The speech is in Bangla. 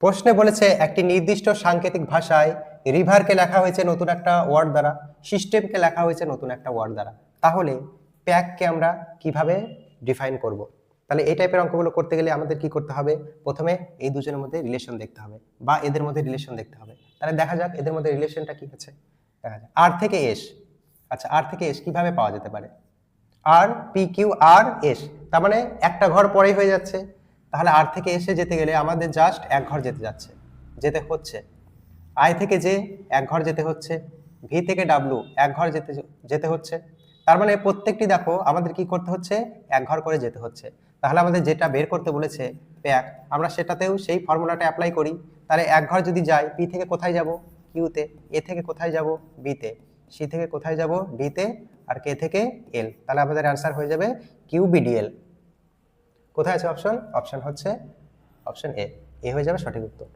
প্রশ্নে বলেছে একটি নির্দিষ্ট সাংকেতিক ভাষায় রিভারকে লেখা হয়েছে নতুন একটা ওয়ার্ড দ্বারা, সিস্টেমকে লেখা হয়েছে নতুন একটা ওয়ার্ড দ্বারা। তাহলে প্যাককে আমরা কিভাবে ডিফাইন করব? তাহলে এই টাইপের অঙ্কগুলো করতে গেলে আমাদের কি করতে হবে? প্রথমে এই দুজনের মধ্যে রিলেশন দেখতে হবে বা এদের মধ্যে রিলেশন দেখতে হবে। তাহলে দেখা যাক এদের মধ্যে রিলেশনটা কি আছে। দেখা যাক আর থেকে এস। আচ্ছা, আর থেকে এস কিভাবে পাওয়া যেতে পারে? আর পি কিউ আর এস, তার মানে একটা ঘর পরেই হয়ে যাচ্ছে। তাহলে আর থেকে এসে যেতে গেলে আমাদের জাস্ট এক ঘর যেতে হচ্ছে। আই থেকে যে এক ঘর যেতে হচ্ছে, ভি থেকে ডাব্লু এক ঘর যেতে হচ্ছে। তার মানে প্রত্যেকটি দেখো আমাদের কি করতে হচ্ছে, এক ঘর করে যেতে হচ্ছে। তাহলে আমাদের যেটা বের করতে বলেছে প্যাক, আমরা সেটাতেও সেই ফর্মুলাটা অ্যাপ্লাই করি। তাহলে এক ঘর যদি যাই, পি থেকে কোথায় যাব? কিউতে। এ থেকে কোথায় যাব? বিতে। সি থেকে কোথায় যাব? ডিতে। আর কে থেকে এল। তাহলে আমাদের অ্যান্সার হয়ে যাবে কিউবিডিএল। কোথায় আছে অপশন? অপশন হচ্ছে অপশন এ হয়ে যাবে সঠিক উত্তর।